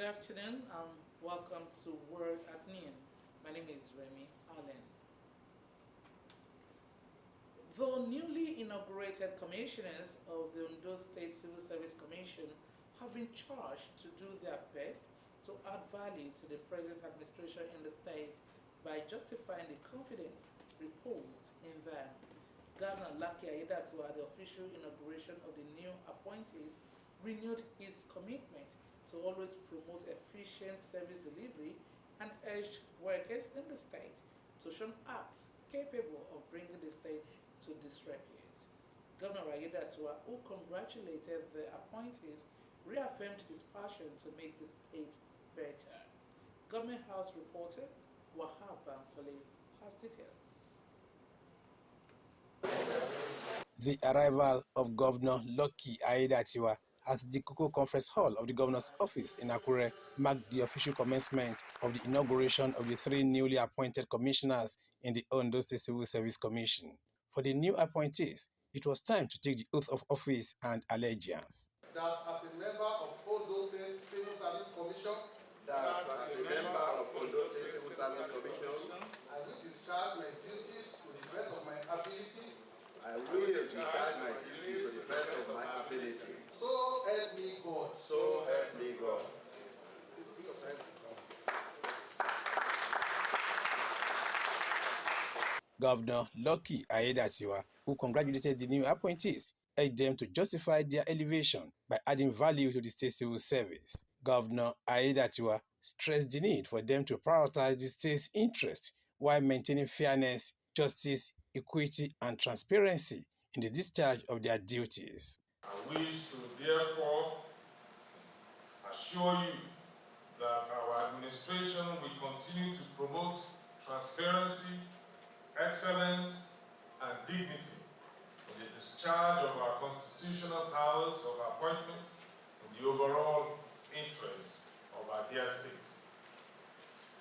Good afternoon and welcome to Word at Noon. My name is Remy Allen. Though newly inaugurated commissioners of the Ondo State Civil Service Commission have been charged to do their best to add value to the present administration in the state by justifying the confidence reposed in them, Governor Lucky Aiyedatiwa, at the official inauguration of the new appointees, renewed his commitment to always promote efficient service delivery and urged workers in the state to shun acts capable of bringing the state to disrepute. Governor Aiyedatiwa, who congratulated the appointees, reaffirmed his passion to make the state better. Government House reporter Wahab Bankole has details. The arrival of Governor Lucky Aiyedatiwa at the Koko Conference Hall of the Governor's Office in Akure marked the official commencement of the inauguration of the three newly appointed commissioners in the Ondo State Civil Service Commission. For the new appointees, it was time to take the oath of office and allegiance. That as a member of Ondo State Civil Service Commission, I will discharge my duties to the best of my ability. So help me God. So help me God. Governor Lucky Aiyedatiwa, who congratulated the new appointees, urged them to justify their elevation by adding value to the state civil service. Governor Aiyedatiwa stressed the need for them to prioritize the state's interest while maintaining fairness, justice, equity, and transparency in the discharge of their duties. I wish to therefore assure you that our administration will continue to promote transparency, excellence, and dignity in the discharge of our constitutional powers of appointment in the overall interest of our dear state.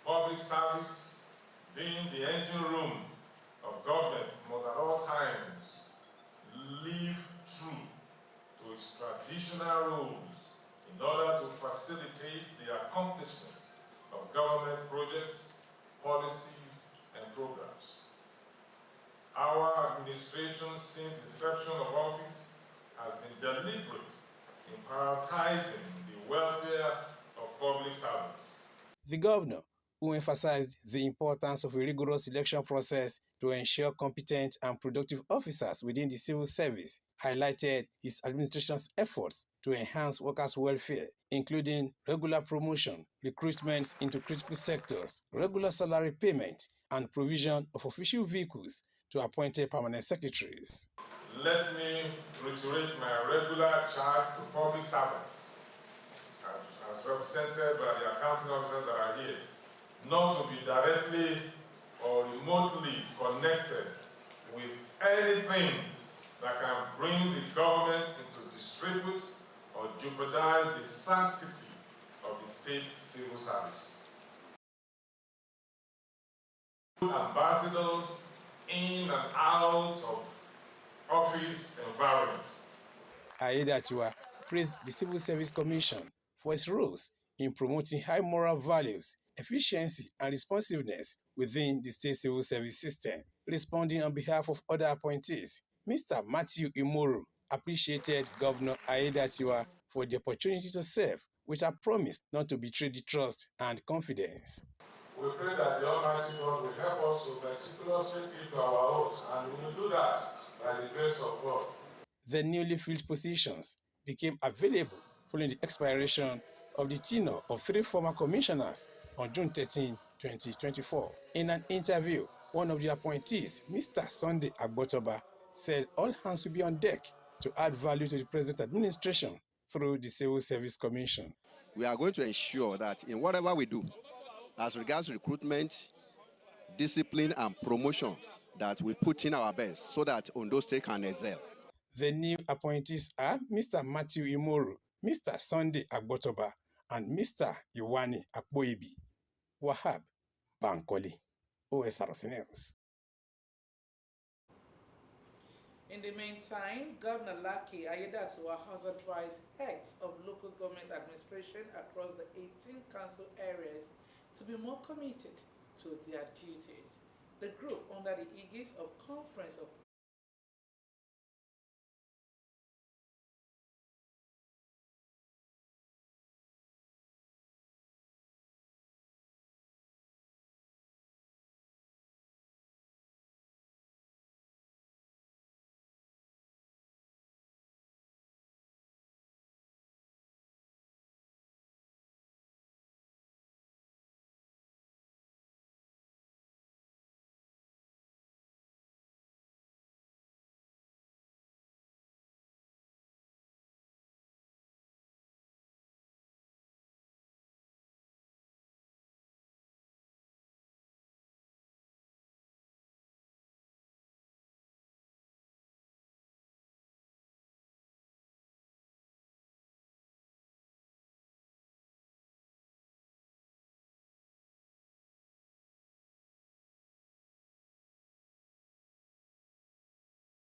Public service, being the engine room of government, must at all times live true to its traditional rules in order to facilitate the accomplishment of government projects, policies, and programs. Our administration, since inception of office, has been deliberate in prioritizing the welfare of public servants. The governor, who emphasized the importance of a rigorous selection process to ensure competent and productive officers within the civil service, highlighted his administration's efforts to enhance workers' welfare, including regular promotion, recruitments into critical sectors, regular salary payment, and provision of official vehicles to appointed permanent secretaries. Let me reiterate my regular charge to public servants, as represented by the accounting officers that are here, not to be directly or remotely connected with anything that can bring the government into disrepute or jeopardize the sanctity of the state civil service. Ambassadors in and out of office environment. Aiyedatiwa praised the Civil Service Commission for its roles in promoting high moral values, efficiency, and responsiveness within the state civil service system. Responding on behalf of other appointees, Mr. Matthew Imoru appreciated Governor Aiyedatiwa for the opportunity to serve, which had promised not to betray the trust and confidence. We pray that the Almighty God will help us to meticulously keep our oath, and we will do that by the grace of God. The newly filled positions became available following the expiration of the tenure of three former commissioners on June 13, 2024. In an interview, one of the appointees, Mr. Sunday Agbotoba, said all hands will be on deck to add value to the present administration through the Civil Service Commission. We are going to ensure that in whatever we do, as regards recruitment, discipline, and promotion, that we put in our best so that Ondo State can excel. The new appointees are Mr. Matthew Imoru, Mr. Sunday Agbotoba, and Mr. Iwani Akboibi. Wahab Bankole, Osrc News. In the meantime, Governor Laki Ayedatiwa has advised heads of local government administration across the 18 council areas to be more committed to their duties. The group, under the aegis of Conference of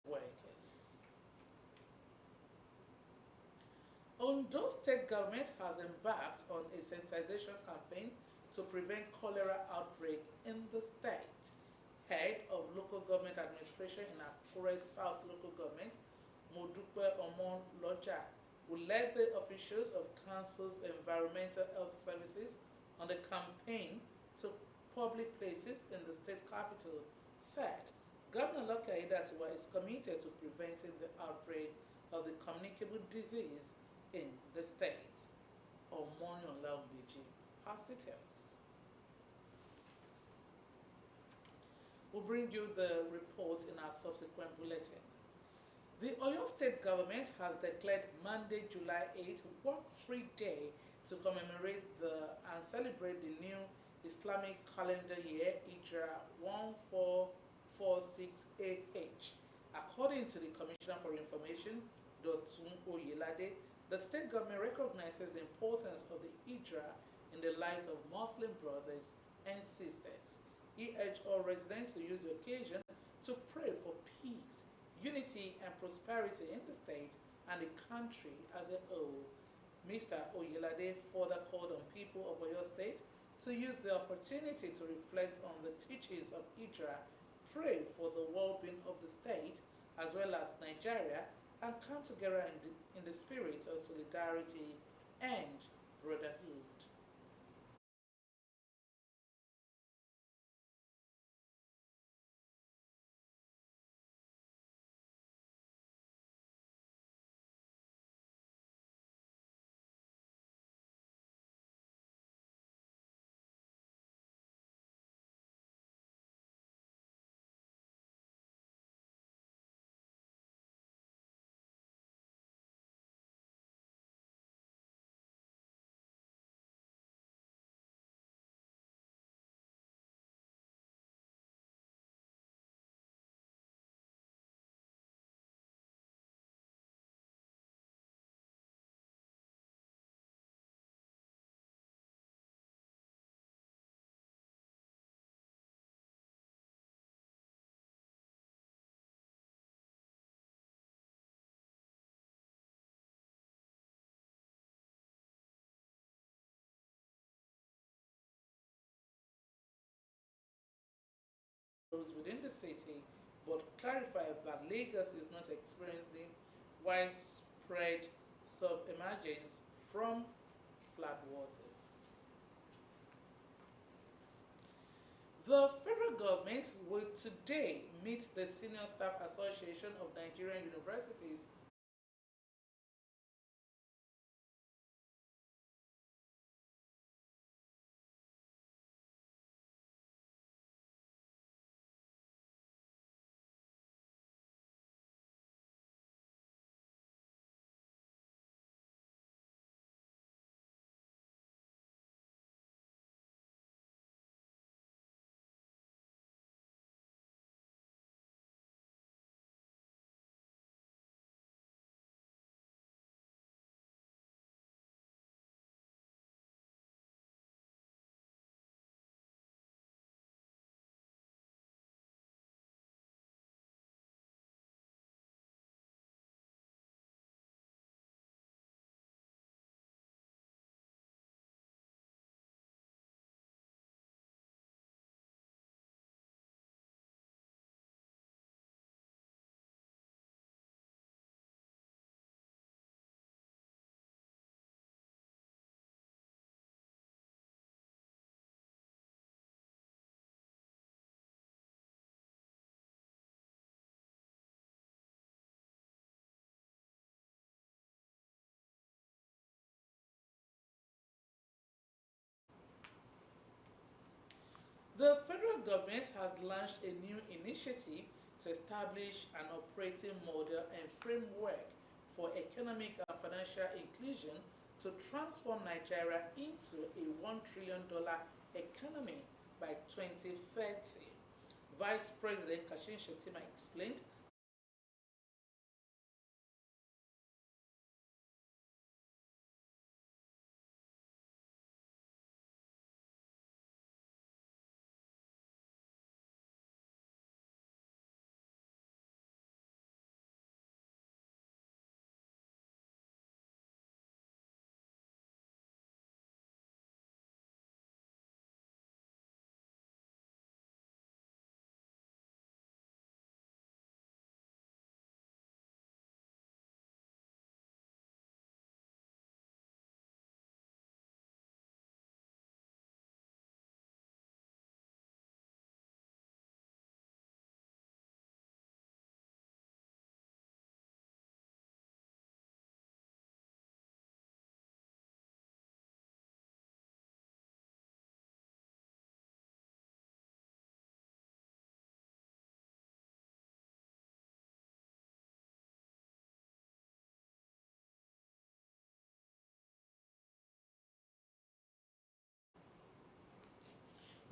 Workers. Ondo State government has embarked on a sensitization campaign to prevent cholera outbreak in the state. Head of local government administration in Akure South local government, Modupe Omon Loja, who led the officials of council's environmental health services on the campaign to public places in the state capital, said Governor Lucky Aiyedatiwa is committed to preventing the outbreak of the communicable disease in the state. Omonion Laubiji has details. We'll bring you the report in our subsequent bulletin. The Oyo State government has declared Monday, July 8, Work-Free Day to commemorate and celebrate the new Islamic calendar year, Hijra 1446 AH. According to the Commissioner for Information, Dotun Oyelade, the state government recognizes the importance of the Hijra in the lives of Muslim brothers and sisters. He urged all residents to use the occasion to pray for peace, unity, and prosperity in the state and the country as a whole. Mr. Oyelade further called on people of Oyo State to use the opportunity to reflect on the teachings of Hijra, pray for the well-being of the state as well as Nigeria, and come together in the spirit of solidarity and brotherhood. Within the city, but clarified that Lagos is not experiencing widespread submergence from floodwaters. The federal government will today meet the Senior Staff Association of Nigerian Universities The federal government has launched a new initiative to establish an operating model and framework for economic and financial inclusion to transform Nigeria into a $1 trillion economy by 2030. Vice President Kashin Shettima explained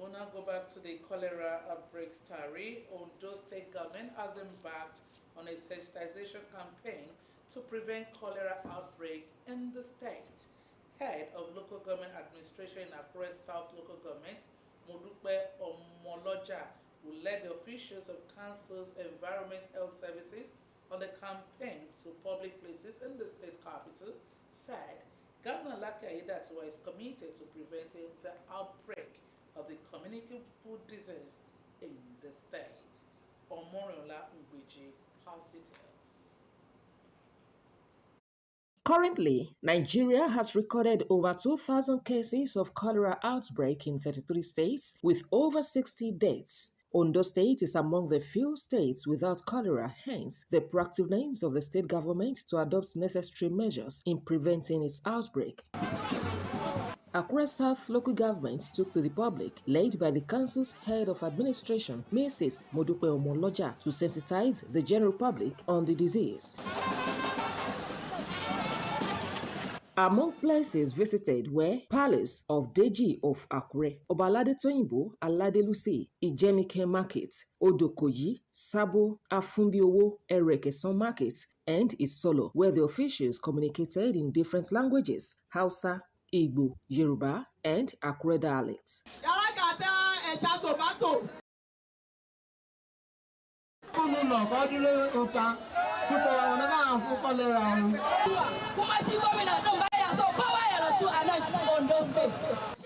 we'll now go back to the cholera outbreak story. Ondo State government has embarked on a sensitization campaign to prevent cholera outbreak in the state. Head of Local Government Administration in Akure South Local Government, Modupe Omoloja, who led the officials of Council's Environment Health Services on the campaign to public places in the state capital, said Governor Lake Aiyedatiwa is committed to preventing the outbreak of the communicable disease in the state. Omoriola Ngbeji has details. Currently, Nigeria has recorded over 2,000 cases of cholera outbreak in 33 states with over 60 deaths. Ondo State is among the few states without cholera, hence the proactiveness of the state government to adopt necessary measures in preventing its outbreak. Akure South Local Government took to the public, led by the council's head of administration, Mrs. Modupe Omoloja, to sensitize the general public on the disease. Among places visited were Palace of Deji of Akure, Obalade Toyinbo, Aladelusi, Ijemike Market, Odokoyi, Sabo, Afunbiowo, Erekeson Market, and Isolo, where the officials communicated in different languages, Hausa, Igbo, Yoruba, and Akure dialects.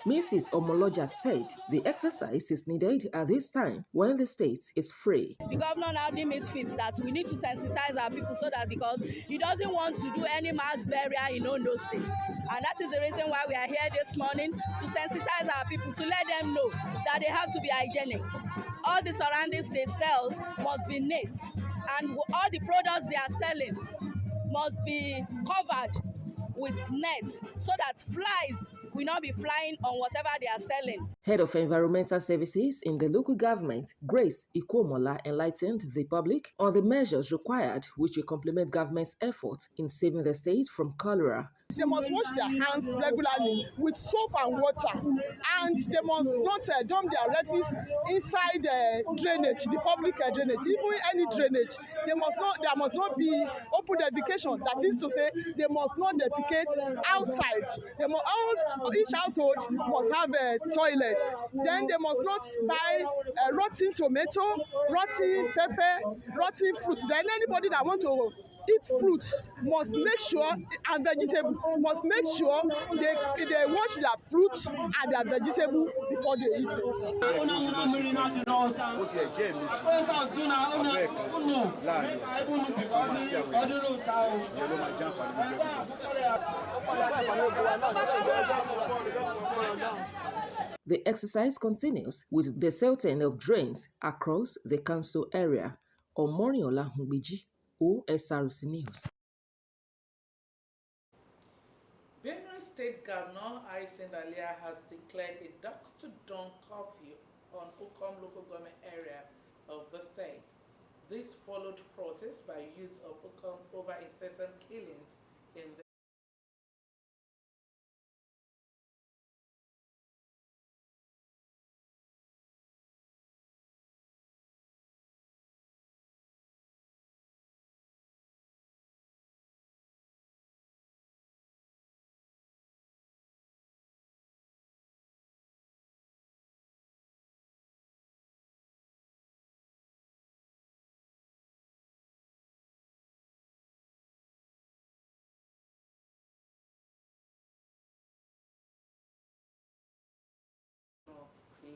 Mrs. Omoloja said the exercise is needed at this time when the state is free. The governor now deemed it fit that we need to sensitize our people so that because he doesn't want to do any mass burial in Ondo State. And that is the reason why we are here this morning to sensitize our people, to let them know that they have to be hygienic. All the surroundings they sell must be neat, and all the products they are selling must be covered with nets so that flies will not be flying on whatever they are selling. Head of Environmental Services in the local government, Grace Ikomola, enlightened the public on the measures required which will complement government's efforts in saving the state from cholera. They must wash their hands regularly with soap and water, and they must not dump their refuse inside drainage, the public drainage, even any drainage. There must not be open defecation. That is to say, they must not defecate outside. Each household must have a toilet. Then they must not buy rotten tomato, rotten pepper, rotten fruit. Then anybody that want to eat fruits must make sure, and vegetable must make sure they wash their fruits and their vegetable before they eat it. The exercise continues with the silting of drains across the council area. Omoriola Ngbeji, Osrc News. Benue State Governor Aysin Dalia has declared a dusk to dawn curfew on Okom local government area of the state. This followed protests by youths of Okom over incessant killings in the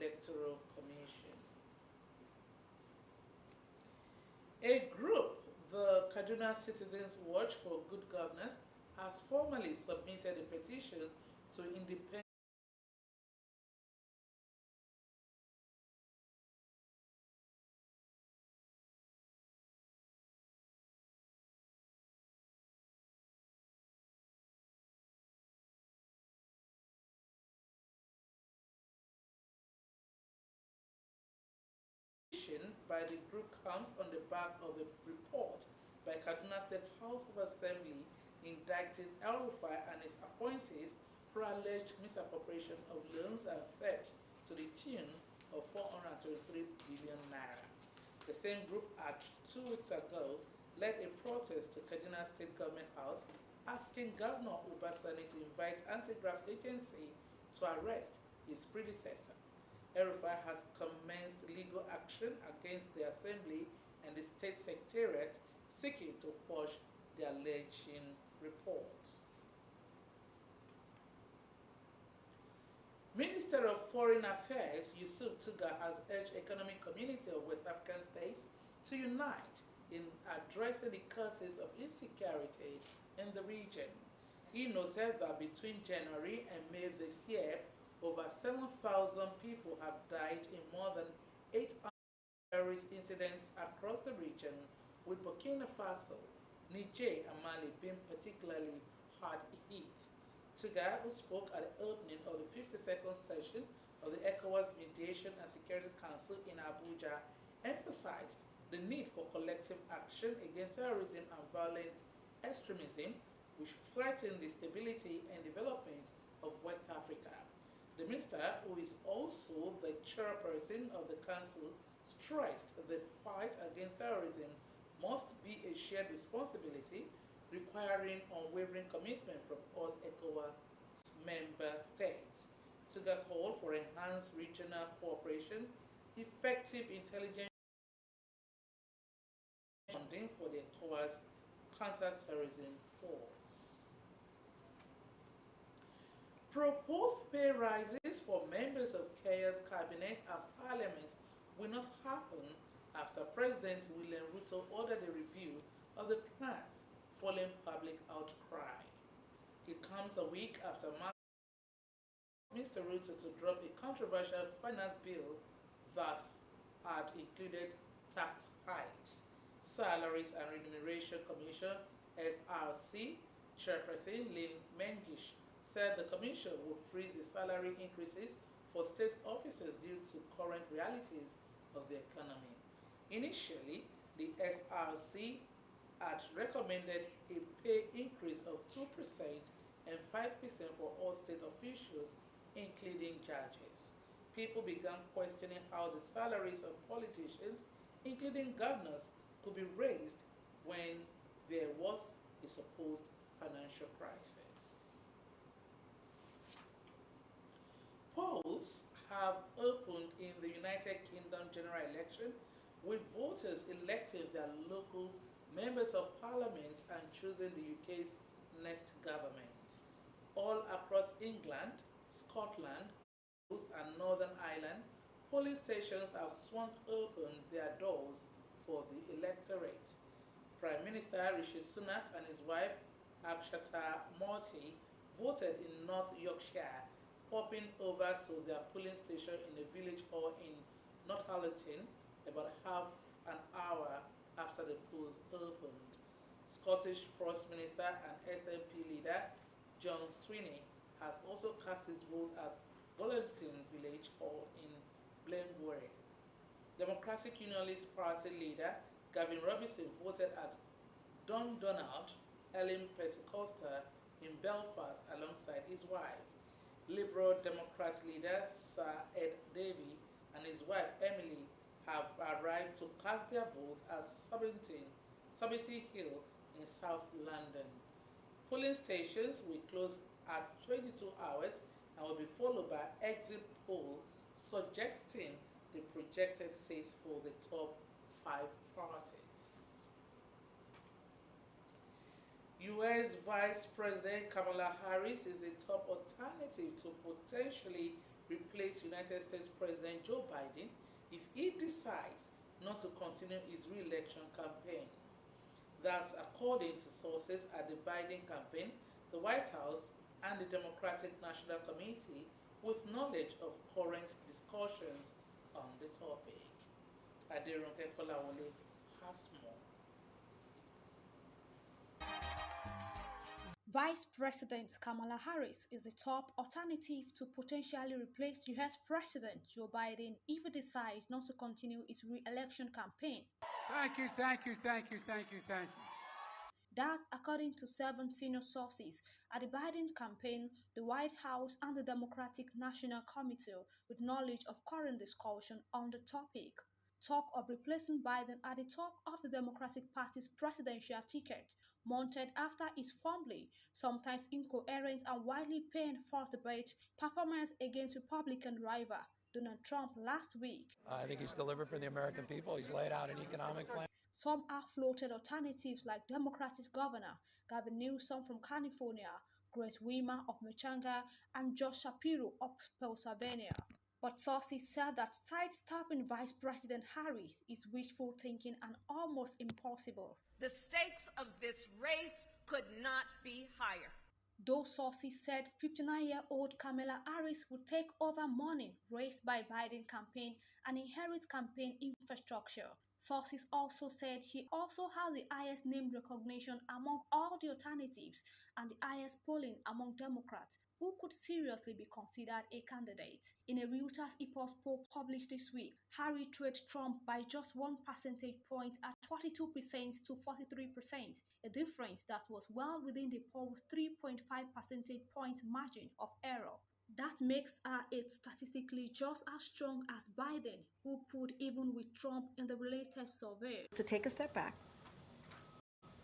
Electoral Commission. A group, the Kaduna Citizens Watch for Good Governance, has formally submitted a petition to independent by the group comes on the back of a report by Kaduna State House of Assembly indicting El-Rufai and his appointees for alleged misappropriation of loans and theft to the tune of 423 billion naira. The same group had 2 weeks ago led a protest to Kaduna State Government House asking Governor Obasani to invite Anti-Graft Agency to arrest his predecessor. El-Rufai has commenced legal action against the Assembly and the State Secretariat seeking to quash the alleged report. Minister of Foreign Affairs Yusuf Tuga has urged economic community of West African states to unite in addressing the causes of insecurity in the region. He noted that between January and May this year, over 7,000 people have died in more than 800 terrorist incidents across the region, with Burkina Faso, Niger, and Mali being particularly hard hit. Tuga, who spoke at the opening of the 52nd session of the ECOWAS Mediation and Security Council in Abuja, emphasized the need for collective action against terrorism and violent extremism, which threaten the stability and development of West Africa. The minister, who is also the chairperson of the council, stressed the fight against terrorism must be a shared responsibility, requiring unwavering commitment from all ECOWAS member states. Tuga called for enhanced regional cooperation, effective intelligence funding for the ECOWAS counter-terrorism force. Proposed pay rises for members of Kenya's cabinet and parliament will not happen after President William Ruto ordered a review of the plans following public outcry. It comes a week after Mr. Ruto to drop a controversial finance bill that had included tax hikes. Salaries and Remuneration Commission (SRC) Chairperson Lynn Mengish said the commission would freeze the salary increases for state officers due to current realities of the economy. Initially, the SRC had recommended a pay increase of 2% and 5% for all state officials, including judges. People began questioning how the salaries of politicians, including governors, could be raised when there was a supposed financial crisis. Polls have opened in the United Kingdom general election, with voters electing their local members of parliament and choosing the UK's next government. All across England, Scotland, and Northern Ireland, polling stations have swung open their doors for the electorate. Prime Minister Rishi Sunak and his wife Akshata Murty voted in North Yorkshire, popping over to their polling station in a village hall in Northallerton about half an hour after the polls opened. Scottish First Minister and SNP leader John Sweeney has also cast his vote at Wellington Village Hall in Blaenware Democratic Unionist Party leader Gavin Robinson voted at Dundonald, Ellen Pentecostal in Belfast alongside his wife. Liberal Democrat leader Sir Ed Davey and his wife Emily have arrived to cast their vote at Somerton Hill in South London. Polling stations will close at 22 hours and will be followed by exit poll suggesting the projected seats for the top 5 parties. U.S. Vice President Kamala Harris is the top alternative to potentially replace United States President Joe Biden if he decides not to continue his re-election campaign. That's according to sources at the Biden campaign, the White House, and the Democratic National Committee with knowledge of current discussions on the topic. Aderonke Kolawole has more. Vice President Kamala Harris is the top alternative to potentially replace U.S. President Joe Biden if he decides not to continue his re-election campaign. Thank you. That's according to 7 senior sources at the Biden campaign, the White House, and the Democratic National Committee with knowledge of current discussion on the topic. Talk of replacing Biden at the top of the Democratic Party's presidential ticket, mounted after his fumbling, sometimes incoherent and widely panned first debate performance against Republican rival Donald Trump last week. I think he's delivered for the American people. He's laid out an economic plan. Some have floated alternatives like Democratic Governor Gavin Newsom from California, Grace Weemer of Michigan, and Josh Shapiro of Pennsylvania. But sources said that sidestepping Vice President Harris is wishful thinking and almost impossible. The stakes of this race could not be higher. Those sources said 59-year-old Kamala Harris would take over money raised by Biden campaign and inherit campaign infrastructure. Sources also said she also has the highest name recognition among all the alternatives and the highest polling among Democrats who could seriously be considered a candidate. In a Reuters Ipsos poll published this week, Harris trailed Trump by just 1 percentage point at 42% to 43%, a difference that was well within the poll's 3.5 percentage point margin of error. That makes her statistically just as strong as Biden, who pulled even with Trump in the latest survey. To take a step back,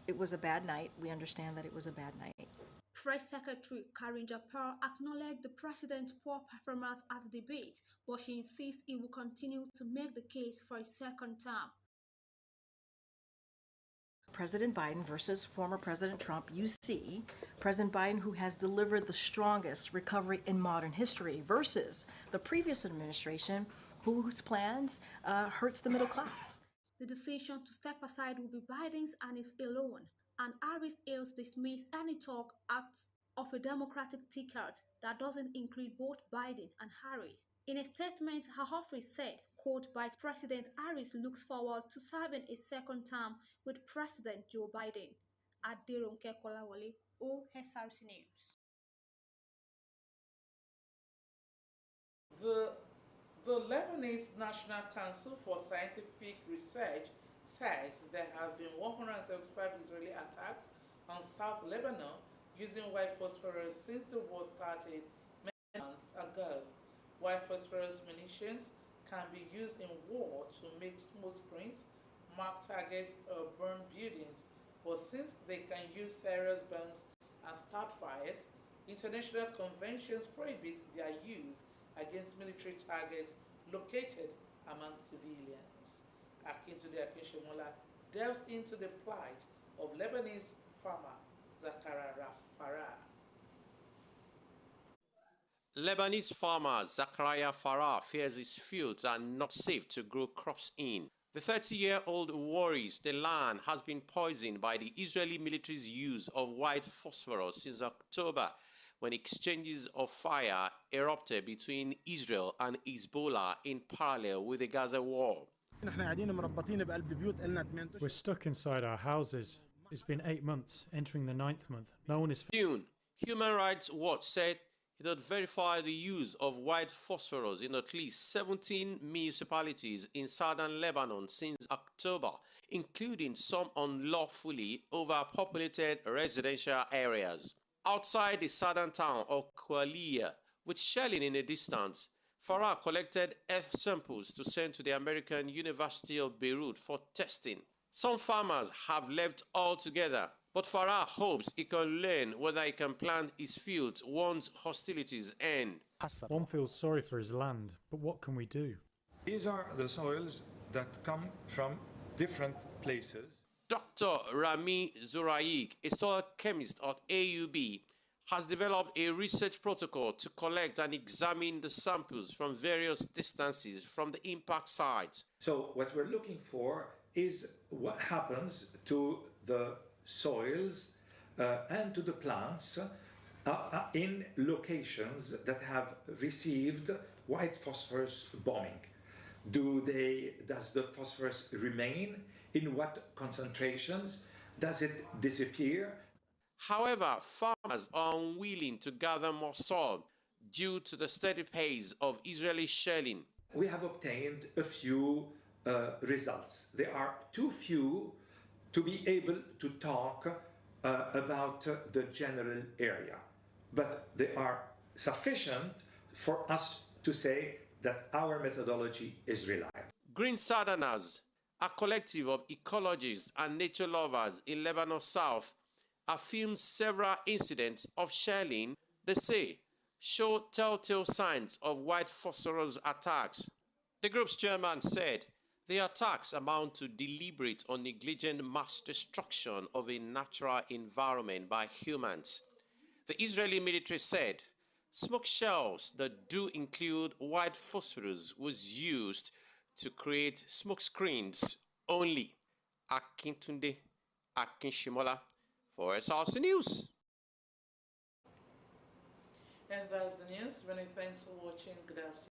it was a bad night. We understand that it was a bad night. Press Secretary Karine Jean-Pierre acknowledged the president's poor performance at the debate, but she insists he will continue to make the case for a second term. President Biden versus former President Trump, you see President Biden, who has delivered the strongest recovery in modern history, versus the previous administration, whose plans hurts the middle class. The decision to step aside will be Biden's and his alone, and Harris airs dismiss any talk of a Democratic ticket that doesn't include both Biden and Harris. In a statement, her office said, quote, Vice President Harris looks forward to serving a second term with President Joe Biden. Aderonke Kolawole, Osrc News. The Lebanese National Council for Scientific Research says there have been 175 Israeli attacks on South Lebanon using white phosphorus since the war started many months ago. White phosphorus munitions can be used in war to make smoke screens, mark targets, or burn buildings, but since they can use serious burns and start fires, international conventions prohibit their use against military targets located among civilians. Akintunde Akinshemola delves into the plight of Lebanese farmer Zakaria Farah. Lebanese farmer Zakaria Farah fears his fields are not safe to grow crops in. The 30-year-old worries the land has been poisoned by the Israeli military's use of white phosphorus since October, when exchanges of fire erupted between Israel and Hezbollah in parallel with the Gaza war. We're stuck inside our houses. It's been 8 months, entering the 9th month. No one is... June, Human Rights Watch said It had verified the use of white phosphorus in at least 17 municipalities in southern Lebanon since October, including some unlawfully overpopulated residential areas. Outside the southern town of Kualiya, with shelling in the distance, Farah collected F samples to send to the American University of Beirut for testing. Some farmers have left altogether, but Farah hopes he can learn whether he can plant his fields once hostilities end. One feels sorry for his land, but what can we do? These are the soils that come from different places. Dr. Rami Zouraik, a soil chemist at AUB, has developed a research protocol to collect and examine the samples from various distances from the impact sites. So what we're looking for is what happens to the soils and to the plants in locations that have received white phosphorus bombing. Does the phosphorus remain? In what concentrations? Does it disappear? However, farmers are unwilling to gather more soil due to the steady pace of Israeli shelling. We have obtained a few results. There are too few to be able to talk about the general area, but they are sufficient for us to say that our methodology is reliable. Green Southerners, a collective of ecologists and nature lovers in Lebanon South, have filmed several incidents of shelling, they say, show telltale signs of white phosphorus attacks. The group's chairman said the attacks amount to deliberate or negligent mass destruction of a natural environment by humans. The Israeli military said smoke shells that do include white phosphorus was used to create smoke screens only. Akintunde Akinshimola for Osrc News. And that's the news. Many thanks for watching. Good afternoon.